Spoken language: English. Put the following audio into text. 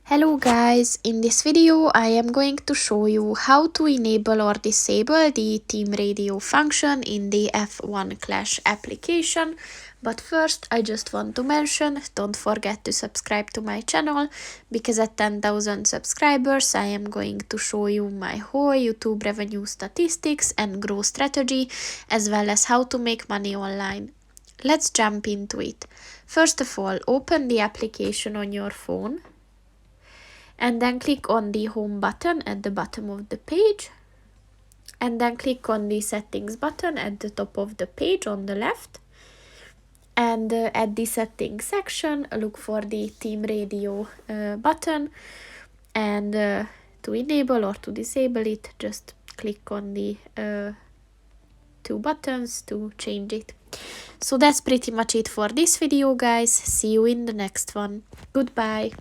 Hello guys, in this video I am going to show you how to enable or disable the Team Radio function in the F1 Clash application. But first I just want to mention, don't forget to subscribe to my channel, because at 10,000 subscribers I am going to show you my whole YouTube revenue statistics and growth strategy, as well as how to make money online. Let's jump into it. First of all, open the application on your phone and then click on the home button at the bottom of the page, and then click on the settings button at the top of the page on the left, and at the settings section look for the Team Radio button, and to enable or to disable it, just click on the two buttons to change it. So that's pretty much it for this video guys. See you in the next one. Goodbye.